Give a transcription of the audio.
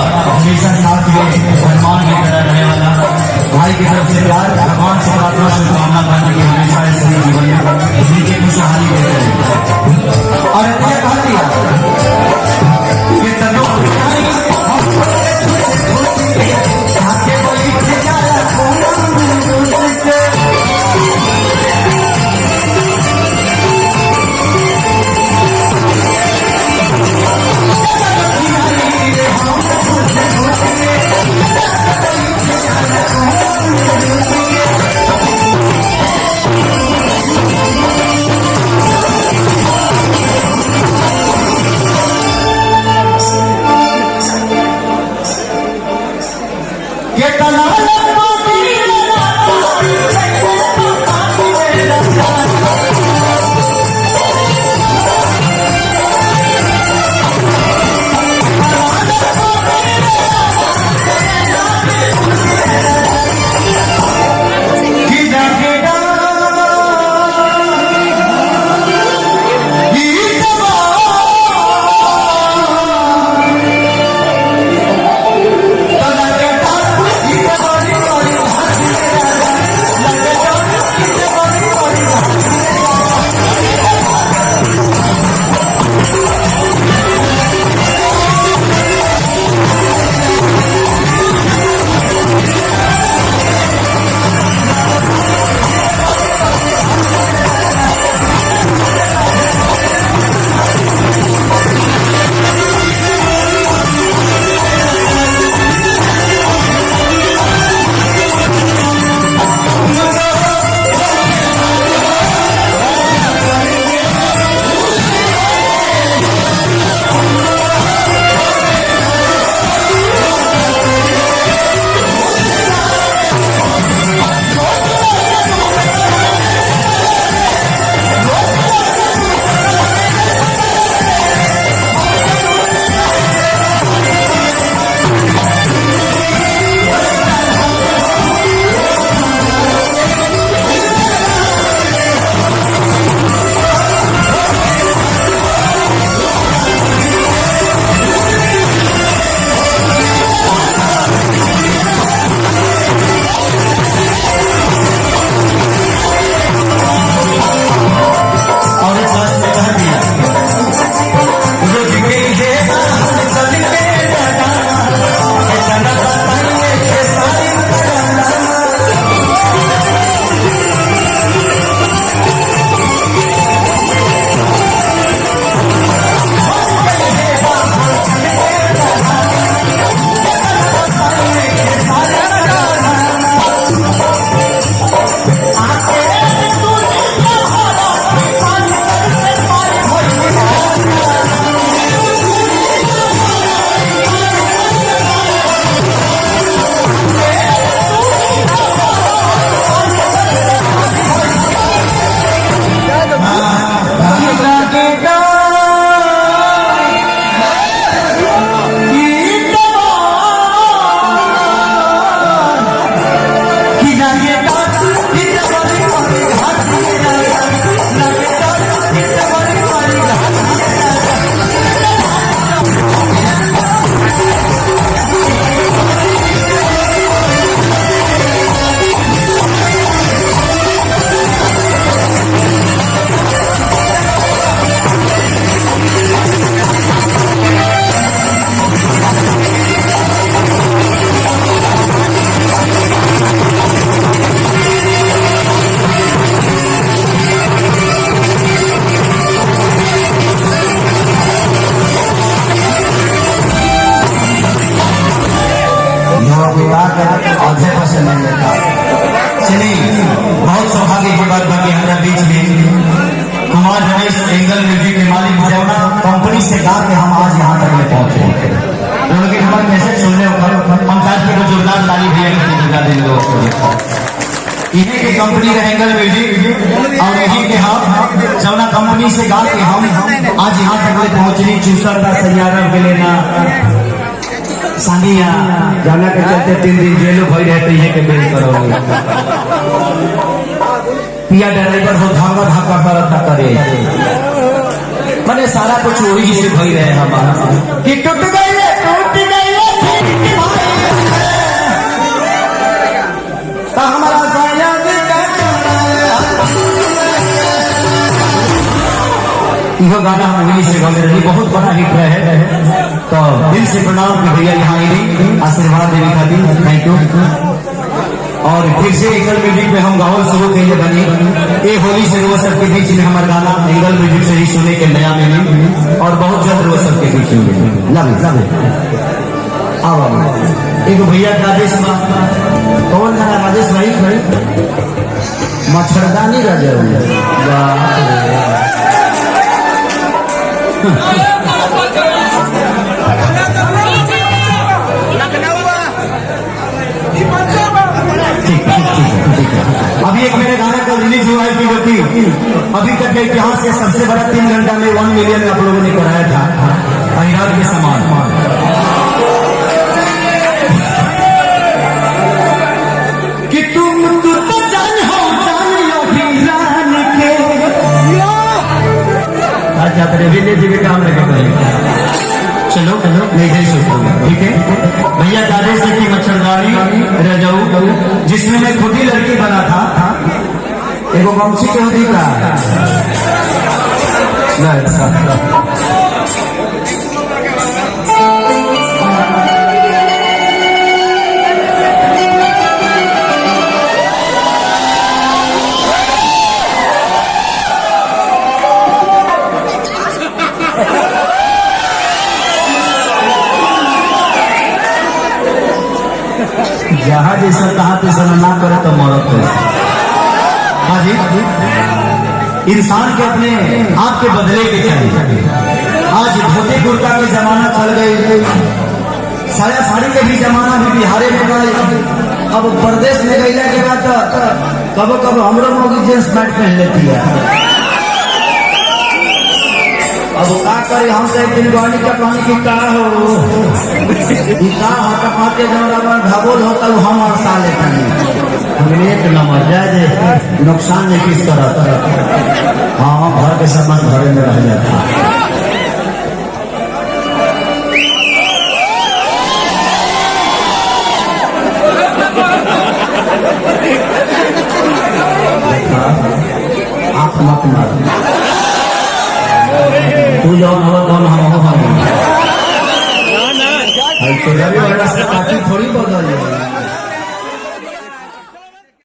हमेशा साथ में सम्मान की तरह रहने वाला भाई की तरफ से प्यार, भगवान से प्रार्थना शुभकामना करने की हमेशा ऐसे जीवन में नीचे खुशहाली देते रहे। और ऐसा कहा दिया कि तनो बहुत सौभाग्य की बात बाकी हमारे बीच में कुमार रमेश एंगल म्यूजिक के मालिक जमुना कंपनी से गा के हम आज यहाँ तक पहुंचे। लेकिन हमारे मैसेज सुनने हम चाहते को जोरदार ताली भैया इन्हीं की कंपनी का एंगल म्यूजिक और यहीं के हम जमुना कंपनी से गा के हम आज यहाँ तक पहुंचनी चूसर का सैयारा के लेना सानिया जाना के चलते 3 दिन जेलो भई रहते हैं के बेल करो पिया ड्राइवर हो धागा धागा करता करे मैंने सारा कुछ वही से भई रहे हमारा कि टूट गई यह गाना हम इंग्लिश से गाते रही, बहुत बड़ा हिट है। तो दिल से प्रणाम कि भैया यहाँ आई आशीर्वाद देने का दिन, थैंक यू। और फिर से एंगल म्यूजिक में हम गावल शुरू करिए बनी ये होली से वो सबके बीच में हमारा गाना एंगल म्यूजिक से ही सुने के नया मिली और बहुत जल्द वो सबके बीच में लव एक भैया राजेश कौन है राजेश भाई मच्छरदानी राजा अभी एक मेरे गाना का रिलीज हुआ है कि अभी तक के इतिहास के सबसे बड़ा 3 घंटा में 1 मिलियन आप लोगों ने कराया था अहिरान के समान। कि तुम तो जान हो जान के अच्छा तेरे विले जी भी काम लगे चलो नहीं सोचो ठीक है भैया दादे से की मच्छरदानी रह जाऊ जिसमें मैं खुद ही लड़की बना था एगो वंशी के होती का जहाँ जैसा कहा पैसा ना करे तो मौत है। हाँ जी इंसान के अपने आप के बदले के चाहिए। आज धोती कुर्ता के जमाना चल गई, साया साड़ी के भी जमाना भी बिहारे में गई। अब प्रदेश में गईला के बाद कबो कबो हमरो मोगी जींस पैंट पहन लेती है। अब का करे हमसे एक दिन गाड़ी का पानी की का हो कपाते ढाबोल होता हम और साले हम एक नंबर जाए नुकसान नहीं किस तरह। हाँ घर के सामान घरे में रह जाता आप मत मार तू जौन हो तौन हम